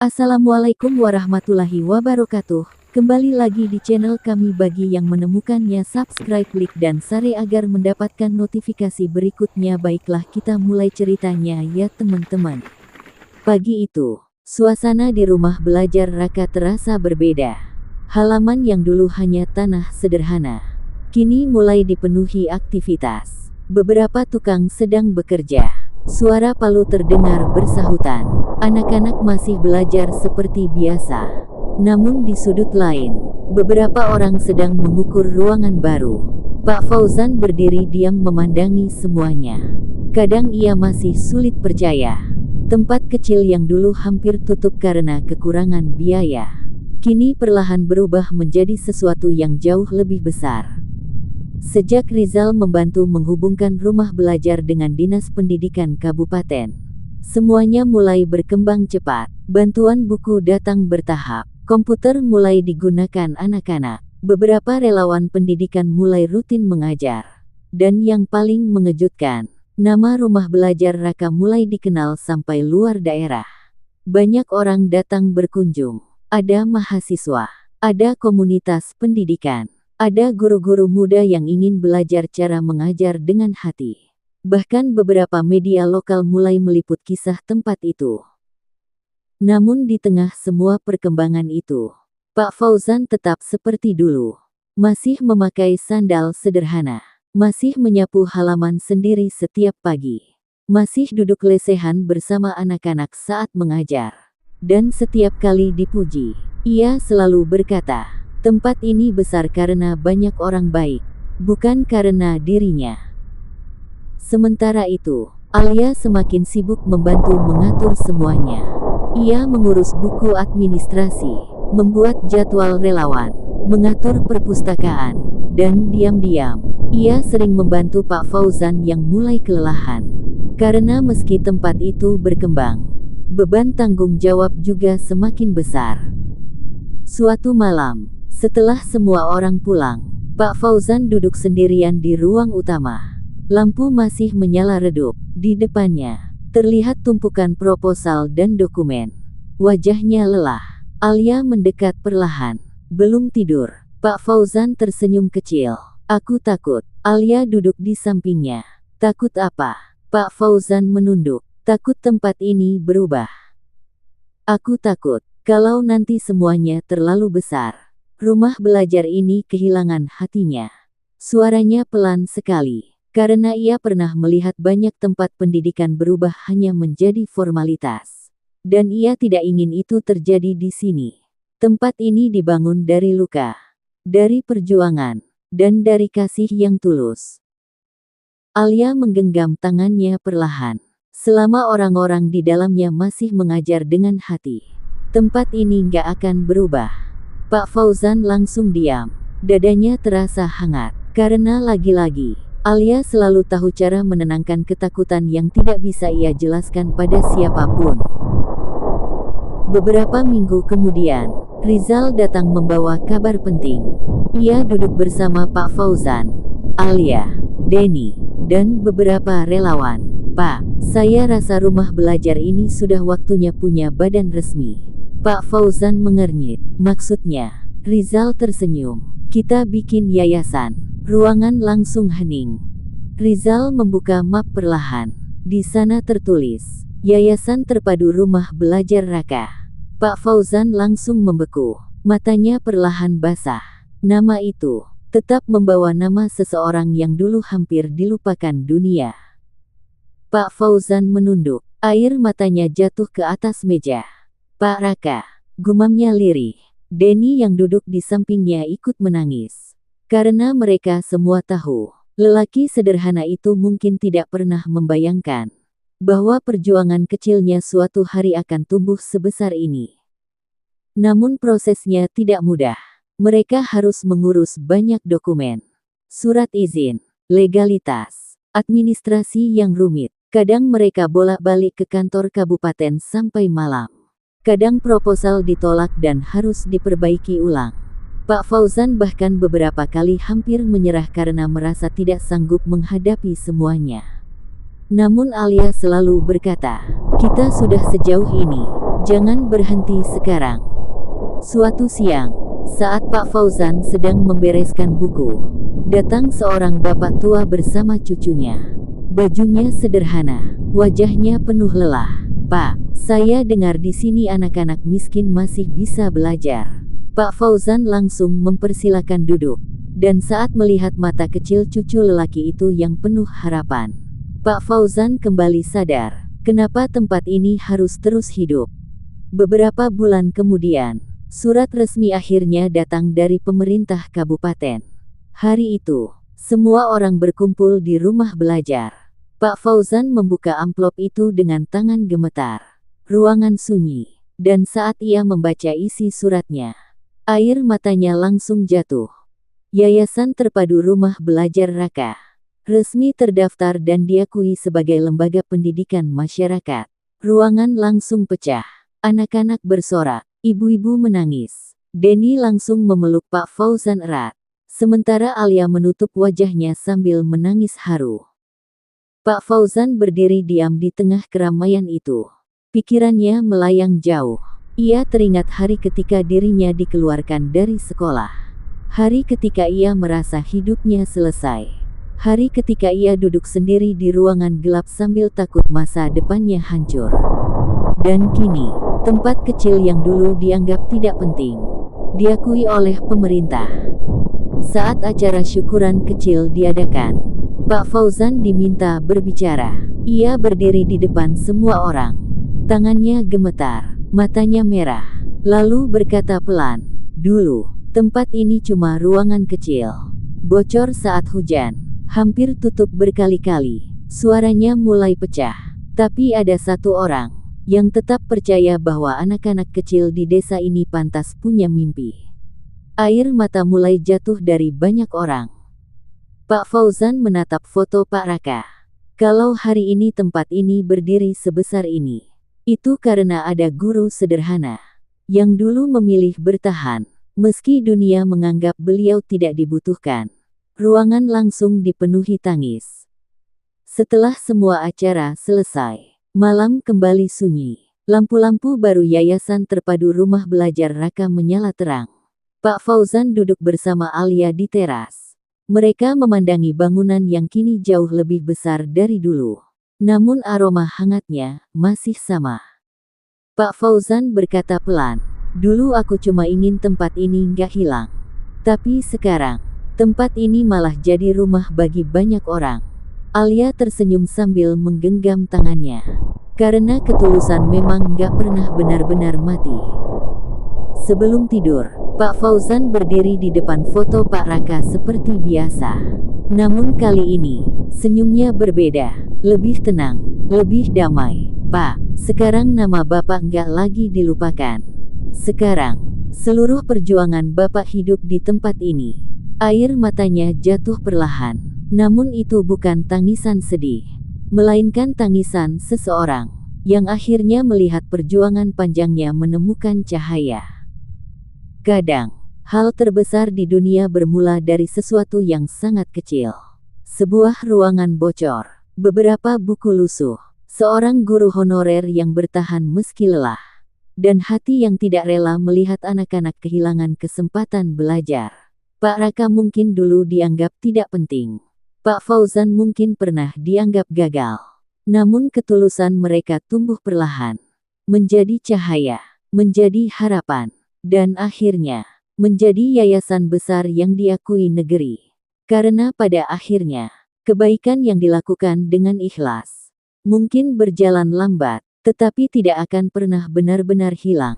Assalamualaikum warahmatullahi wabarakatuh. Kembali lagi di channel kami. Bagi yang menemukannya, subscribe, klik dan share agar mendapatkan notifikasi berikutnya. Baiklah, kita mulai ceritanya ya teman-teman. Pagi itu, suasana di rumah belajar Raka terasa berbeda. Halaman yang dulu hanya tanah sederhana, kini mulai dipenuhi aktivitas. Beberapa tukang sedang bekerja. Suara palu terdengar bersahutan. Anak-anak masih belajar seperti biasa. Namun di sudut lain, beberapa orang sedang mengukur ruangan baru. Pak Fauzan berdiri diam memandangi semuanya. Kadang ia masih sulit percaya. Tempat kecil yang dulu hampir tutup karena kekurangan biaya, kini perlahan berubah menjadi sesuatu yang jauh lebih besar. Sejak Rizal membantu menghubungkan rumah belajar dengan Dinas Pendidikan Kabupaten, semuanya mulai berkembang cepat. Bantuan buku datang bertahap, komputer mulai digunakan anak-anak, beberapa relawan pendidikan mulai rutin mengajar. Dan yang paling mengejutkan, nama rumah belajar Raka mulai dikenal sampai luar daerah. Banyak orang datang berkunjung, ada mahasiswa, ada komunitas pendidikan, ada guru-guru muda yang ingin belajar cara mengajar dengan hati. Bahkan beberapa media lokal mulai meliput kisah tempat itu. Namun di tengah semua perkembangan itu, Pak Fauzan tetap seperti dulu. Masih memakai sandal sederhana. Masih menyapu halaman sendiri setiap pagi. Masih duduk lesehan bersama anak-anak saat mengajar. Dan setiap kali dipuji, ia selalu berkata, tempat ini besar karena banyak orang baik, bukan karena dirinya. Sementara itu, Alia semakin sibuk membantu mengatur semuanya. Ia mengurus buku administrasi, membuat jadwal relawan, mengatur perpustakaan, dan diam-diam, ia sering membantu Pak Fauzan yang mulai kelelahan. Karena meski tempat itu berkembang, beban tanggung jawab juga semakin besar. Suatu malam, setelah semua orang pulang, Pak Fauzan duduk sendirian di ruang utama. Lampu masih menyala redup. Di depannya, terlihat tumpukan proposal dan dokumen. Wajahnya lelah. Alia mendekat perlahan. Belum tidur. Pak Fauzan tersenyum kecil. Aku takut. Alia duduk di sampingnya. Takut apa? Pak Fauzan menunduk. Takut tempat ini berubah. Aku takut kalau nanti semuanya terlalu besar. Rumah belajar ini kehilangan hatinya. Suaranya pelan sekali, karena ia pernah melihat banyak tempat pendidikan berubah hanya menjadi formalitas. Dan ia tidak ingin itu terjadi di sini. Tempat ini dibangun dari luka, dari perjuangan, dan dari kasih yang tulus. Alia menggenggam tangannya perlahan. Selama orang-orang di dalamnya masih mengajar dengan hati, tempat ini nggak akan berubah. Pak Fauzan langsung diam. Dadanya terasa hangat. Karena lagi-lagi, Alia selalu tahu cara menenangkan ketakutan yang tidak bisa ia jelaskan pada siapapun. Beberapa minggu kemudian, Rizal datang membawa kabar penting. Ia duduk bersama Pak Fauzan, Alia, Denny, dan beberapa relawan. Pak, saya rasa rumah belajar ini sudah waktunya punya badan resmi. Pak Fauzan mengernyit. Maksudnya? Rizal tersenyum. Kita bikin yayasan. Ruangan langsung hening. Rizal membuka map perlahan. Di sana tertulis, Yayasan Terpadu Rumah Belajar Raka. Pak Fauzan langsung membeku. Matanya perlahan basah. Nama itu tetap membawa nama seseorang yang dulu hampir dilupakan dunia. Pak Fauzan menunduk. Air matanya jatuh ke atas meja. Pak Raka, gumamnya lirih. Denny yang duduk di sampingnya ikut menangis. Karena mereka semua tahu, lelaki sederhana itu mungkin tidak pernah membayangkan bahwa perjuangan kecilnya suatu hari akan tumbuh sebesar ini. Namun prosesnya tidak mudah. Mereka harus mengurus banyak dokumen, surat izin, legalitas, administrasi yang rumit. Kadang mereka bolak-balik ke kantor kabupaten sampai malam. Kadang proposal ditolak dan harus diperbaiki ulang. Pak Fauzan bahkan beberapa kali hampir menyerah karena merasa tidak sanggup menghadapi semuanya. Namun Alia selalu berkata, kita sudah sejauh ini, Jangan berhenti sekarang. Suatu siang, saat Pak Fauzan sedang membereskan buku, datang seorang bapak tua bersama cucunya. Bajunya sederhana, wajahnya penuh lelah. "Pak, saya dengar di sini anak-anak miskin masih bisa belajar." Pak Fauzan langsung mempersilakan duduk. Dan saat melihat mata kecil cucu lelaki itu yang penuh harapan, Pak Fauzan kembali sadar, kenapa tempat ini harus terus hidup. Beberapa bulan kemudian, surat resmi akhirnya datang dari pemerintah kabupaten. Hari itu, semua orang berkumpul di rumah belajar. Pak Fauzan membuka amplop itu dengan tangan gemetar. Ruangan sunyi, dan saat ia membaca isi suratnya, air matanya langsung jatuh. Yayasan Terpadu Rumah Belajar Raka, resmi terdaftar dan diakui sebagai lembaga pendidikan masyarakat. Ruangan langsung pecah. Anak-anak bersorak, ibu-ibu menangis. Denny langsung memeluk Pak Fauzan erat. Sementara Alia menutup wajahnya sambil menangis haru. Pak Fauzan berdiri diam di tengah keramaian itu. Pikirannya melayang jauh. Ia teringat hari ketika dirinya dikeluarkan dari sekolah. Hari ketika ia merasa hidupnya selesai. Hari ketika ia duduk sendiri di ruangan gelap sambil takut masa depannya hancur. Dan kini, tempat kecil yang dulu dianggap tidak penting, diakui oleh pemerintah. Saat acara syukuran kecil diadakan, Pak Fauzan diminta berbicara. Ia berdiri di depan semua orang. Tangannya gemetar, matanya merah. Lalu berkata pelan, "Dulu, tempat ini cuma ruangan kecil. Bocor saat hujan, hampir tutup berkali-kali. Suaranya mulai pecah. Tapi ada satu orang yang tetap percaya bahwa anak-anak kecil di desa ini pantas punya mimpi." Air mata mulai jatuh dari banyak orang. Pak Fauzan menatap foto Pak Raka. Kalau hari ini tempat ini berdiri sebesar ini, itu karena ada guru sederhana yang dulu memilih bertahan, meski dunia menganggap beliau tidak dibutuhkan. Ruangan langsung dipenuhi tangis. Setelah semua acara selesai, malam kembali sunyi. Lampu-lampu baru Yayasan Terpadu Rumah Belajar Raka menyala terang. Pak Fauzan duduk bersama Alia di teras. Mereka memandangi bangunan yang kini jauh lebih besar dari dulu. Namun aroma hangatnya masih sama. Pak Fauzan berkata pelan, "Dulu aku cuma ingin tempat ini nggak hilang. Tapi sekarang, tempat ini malah jadi rumah bagi banyak orang." Alia tersenyum sambil menggenggam tangannya. Karena ketulusan memang gak pernah benar-benar mati. Sebelum tidur, Pak Fauzan berdiri di depan foto Pak Raka seperti biasa. Namun kali ini, senyumnya berbeda, lebih tenang, lebih damai. "Pak, sekarang nama Bapak gak lagi dilupakan. Sekarang, seluruh perjuangan Bapak hidup di tempat ini." Air matanya jatuh perlahan. Namun itu bukan tangisan sedih, melainkan tangisan seseorang yang akhirnya melihat perjuangan panjangnya menemukan cahaya. Kadang, hal terbesar di dunia bermula dari sesuatu yang sangat kecil. Sebuah ruangan bocor, beberapa buku lusuh, seorang guru honorer yang bertahan meski lelah, dan hati yang tidak rela melihat anak-anak kehilangan kesempatan belajar. Pak Raka mungkin dulu dianggap tidak penting. Pak Fauzan mungkin pernah dianggap gagal. Namun ketulusan mereka tumbuh perlahan, menjadi cahaya, menjadi harapan, dan akhirnya, menjadi yayasan besar yang diakui negeri. Karena pada akhirnya, kebaikan yang dilakukan dengan ikhlas, mungkin berjalan lambat, tetapi tidak akan pernah benar-benar hilang.